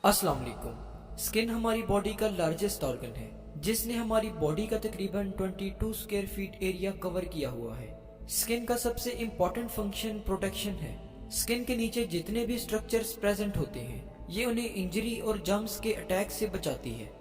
अस्सलाम वालेकुम। स्किन हमारी बॉडी का लार्जेस्ट ऑर्गन है जिसने हमारी बॉडी का तकरीबन 22 स्क्वायर फीट एरिया कवर किया हुआ है। स्किन का सबसे इम्पोर्टेंट फंक्शन प्रोटेक्शन है। स्किन के नीचे जितने भी स्ट्रक्चर्स प्रेजेंट होते हैं ये उन्हें इंजरी और जर्म्स के अटैक से बचाती है।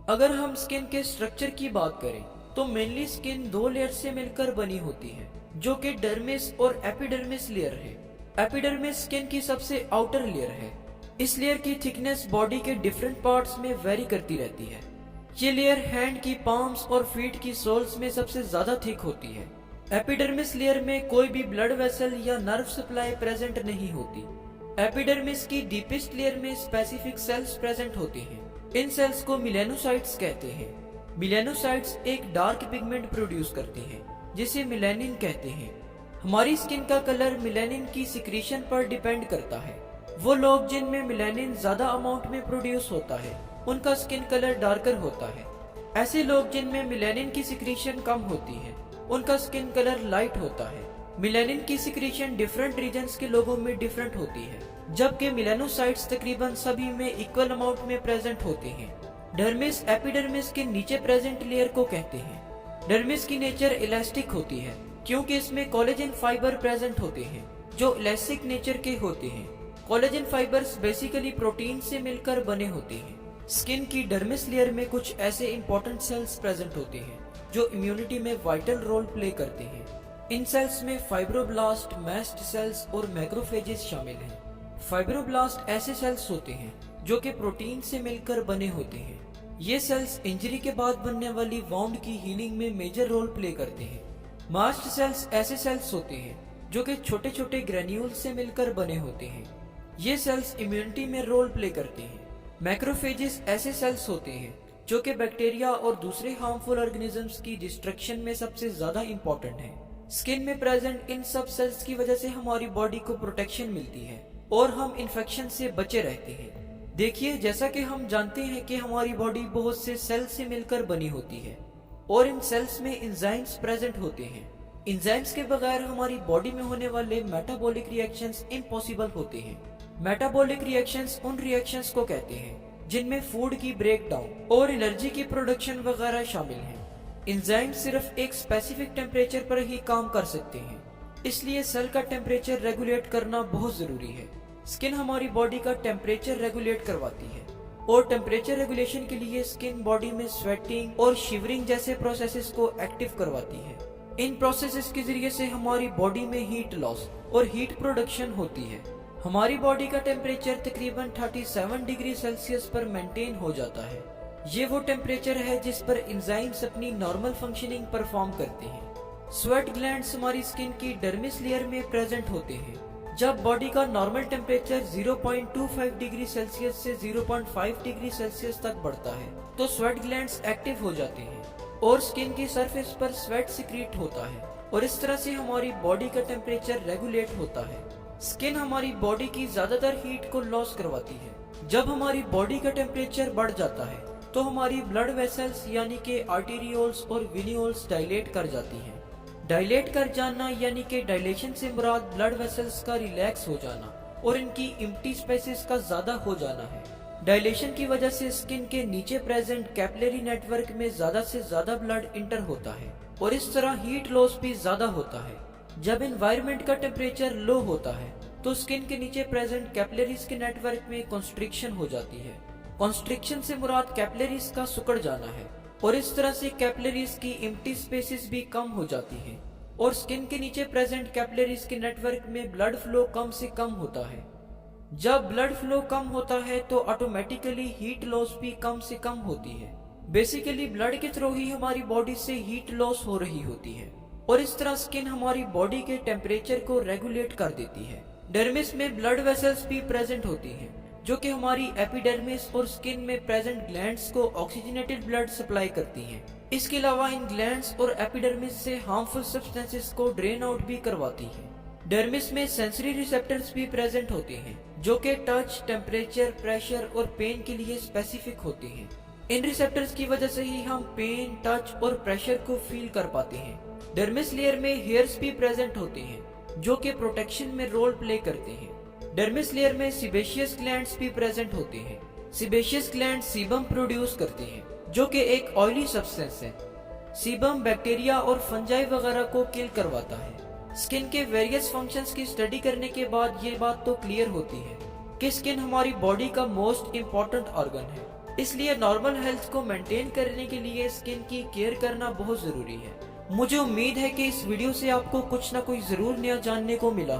अगर हम स्किन के स्ट्रक्चर की बात करें तो मेनली स्किन दो लेयर से मिलकर बनी होती है जो कि डर्मिस और एपिडर्मिस लेयर है। एपिडर्मिस स्किन की सबसे आउटर लेयर है। इस लेयर की थिकनेस बॉडी के डिफरेंट पार्ट्स में वेरी करती रहती है। ये लेयर हैंड की पाम्स और फीट की सोल्स में सबसे ज्यादा थिक होती है। एपिडर्मिस लेयर में कोई भी ब्लड वेसल या नर्व सप्लाई प्रेजेंट नहीं होती। एपिडर्मिस की डीपेस्ट लेयर में स्पेसिफिक सेल्स प्रेजेंट होते हैं। इन सेल्स को मिलेनोसाइट्स कहते हैं। मिलेनोसाइट्स एक डार्क पिगमेंट प्रोड्यूस करते हैं जिसे मिलेनिन कहते हैं। हमारी स्किन का कलर मिलेनिन की सिक्रीशन पर डिपेंड करता है। वो लोग जिनमें मिलेनिन ज्यादा अमाउंट में प्रोड्यूस होता है उनका स्किन कलर डार्कर होता है। ऐसे लोग जिनमें मिलेनिन की सिक्रीशन कम होती है उनका स्किन कलर लाइट होता है। मिलेनिन की सिक्रीशन डिफरेंट रीजन्स के लोगों में डिफरेंट होती है जबकि मिलेनोसाइट्स तकरीबन सभी में इक्वल अमाउंट में प्रेजेंट होते हैं। डर्मिस एपिडर्मिस के नीचे प्रेजेंट लेयर को कहते हैं। डर्मिस की नेचर इलास्टिक होती है क्योंकि इसमें कोलेजन फाइबर प्रेजेंट होते हैं जो इलास्टिक नेचर के होते हैं। कोलेजन फाइबर्स बेसिकली प्रोटीन से मिलकर बने होते हैं। स्किन की डर्मिस लेयर में कुछ ऐसे इंपॉर्टेंट सेल्स प्रेजेंट होते हैं जो इम्यूनिटी में वाइटल रोल प्ले करते हैं। इन सेल्स में फाइब्रोब्लास्ट, मैस्ट सेल्स और मैक्रोफेजेस शामिल हैं। फाइब्रोब्लास्ट ऐसे सेल्स होते हैं जो कि प्रोटीन से मिलकर बने होते हैं। ये सेल्स इंजरी के बाद बनने वाली वाउंड की हीलिंग में मेजर रोल प्ले करते हैं। मास्ट सेल्स ऐसे सेल्स होते हैं जो कि छोटे छोटे ग्रेन्यूल्स से मिलकर बने होते हैं। ये सेल्स इम्यूनिटी में रोल प्ले करते हैं। मैक्रोफेजेस ऐसे सेल्स होते हैं जो कि बैक्टीरिया और दूसरे हार्मफुल ऑर्गेनिजम्स की डिस्ट्रक्शन में सबसे ज्यादा इंपॉर्टेंट है। स्किन में प्रेजेंट इन सब सेल्स की वजह से हमारी बॉडी को प्रोटेक्शन मिलती है और हम इन्फेक्शन से बचे रहते हैं। देखिए, जैसा कि हम जानते हैं कि हमारी बॉडी बहुत से सेल से मिलकर बनी होती है और इन सेल्स में एंजाइम्स प्रेजेंट होते हैं। एंजाइम्स के बगैर हमारी बॉडी में होने वाले मेटाबॉलिक रिएक्शंस इम्पॉसिबल होते हैं। मेटाबॉलिक रिएक्शंस उन रिएक्शंस को कहते हैं जिनमें फूड की ब्रेकडाउन और एनर्जी की प्रोडक्शन वगैरह शामिल हैं। एंजाइम सिर्फ एक स्पेसिफिक टेम्परेचर पर ही काम कर सकते हैं, इसलिए सेल का टेम्परेचर रेगुलेट करना बहुत जरूरी है। स्किन हमारी बॉडी का टेम्परेचर रेगुलेट करवाती है और टेम्परेचर रेगुलेशन के लिए स्किन बॉडी में स्वेटिंग और शिवरिंग जैसे प्रोसेसेस को एक्टिव करवाती है। इन प्रोसेसेस के जरिए से हमारी बॉडी में हीट लॉस और हीट प्रोडक्शन होती है। हमारी बॉडी का टेम्परेचर तकरीबन 37 डिग्री सेल्सियस पर मेंटेन हो जाता है। ये वो टेम्परेचर है जिस पर एंजाइम्स अपनी नॉर्मल फंक्शनिंग परफॉर्म करते हैं। स्वेट ग्लैंड्स हमारी स्किन की डर्मिस लेयर में प्रेजेंट होते हैं। जब बॉडी का नॉर्मल टेम्परेचर 0.25 डिग्री सेल्सियस से 0.5 डिग्री सेल्सियस तक बढ़ता है तो स्वेट ग्लैंड्स एक्टिव हो जाते हैं और स्किन की सरफेस पर स्वेट सिक्रीट होता है और इस तरह से हमारी बॉडी का टेम्परेचर रेगुलेट होता है। स्किन हमारी बॉडी की ज्यादातर हीट को लॉस करवाती है। जब हमारी बॉडी का टेम्परेचर बढ़ जाता है तो हमारी ब्लड वेसल्स यानी कि आर्टेरियोल्स और वेन्यूल्स डायलेट कर जाती हैं। डायलेट कर जाना यानी कि डायलेशन से मुराद ब्लड वेसल्स का रिलैक्स हो जाना और इनकी एम्प्टी स्पेसेस का ज्यादा हो जाना है। डायलेशन की वजह से स्किन के नीचे प्रेजेंट कैपिलरी नेटवर्क में ज्यादा से ज्यादा ब्लड इंटर होता है और इस तरह हीट लॉस भी ज्यादा होता है। जब एनवायरनमेंट का टेम्परेचर लो होता है तो स्किन के नीचे प्रेजेंट कैपिलरीज के नेटवर्क में कंस्ट्रिक्शन हो जाती है। कंस्ट्रिक्शन से मुराद कैपिलरीज का सिकुड़ जाना है और इस तरह से कैपिलरीज की एम्प्टी स्पेसेस भी कम हो जाती हैं और स्किन के नीचे प्रेजेंट कैपिलरीज के नेटवर्क में ब्लड फ्लो कम से कम होता है। जब ब्लड फ्लो कम होता है तो ऑटोमेटिकली हीट लॉस भी कम से कम होती है। बेसिकली ब्लड के थ्रू ही हमारी बॉडी से हीट लॉस हो रही होती है और इस तरह स्किन हमारी बॉडी के टेम्परेचर को रेगुलेट कर देती है। डर्मिस में ब्लड वेसल्स भी प्रेजेंट होती हैं जो कि हमारी एपिडर्मिस और स्किन में प्रेजेंट ग्लैंड्स को ऑक्सीजनेटेड ब्लड सप्लाई करती हैं। इसके अलावा इन ग्लैंड्स और एपिडर्मिस से हार्मफुल सब्सटेंसेस को ड्रेन आउट भी करवाती हैं। डर्मिस में सेंसरी रिसेप्टर्स भी प्रेजेंट होते हैं जो कि टच, टेम्परेचर, प्रेशर और पेन के लिए स्पेसिफिक होते हैं। इन रिसेप्टर्स की वजह से ही हम पेन, टच और प्रेशर को फील कर पाते हैं। डर्मिस लेयर में हेयर्स भी प्रेजेंट होते हैं जो कि प्रोटेक्शन में रोल प्ले करते हैं। डर्मिस लेयर में सिबेशियस ग्लैंड्स भी प्रेजेंट होते हैं सीबेशियस ग्लैंड सीबम प्रोड्यूस करती हैं, जो कि एक ऑयली सब्सटेंस है। सीबम बैक्टीरिया और फंजाई वगैरह को किल करवाता है। स्किन के वेरियस फंक्शंस की स्टडी करने के बाद ये बात तो क्लियर होती है कि स्किन हमारी बॉडी का मोस्ट इम्पोर्टेंट ऑर्गन है, इसलिए नॉर्मल हेल्थ को मेंटेन करने के लिए स्किन की केयर करना बहुत जरूरी है। मुझे उम्मीद है कि इस वीडियो से आपको कुछ ना कुछ जरूर नया जानने को मिला।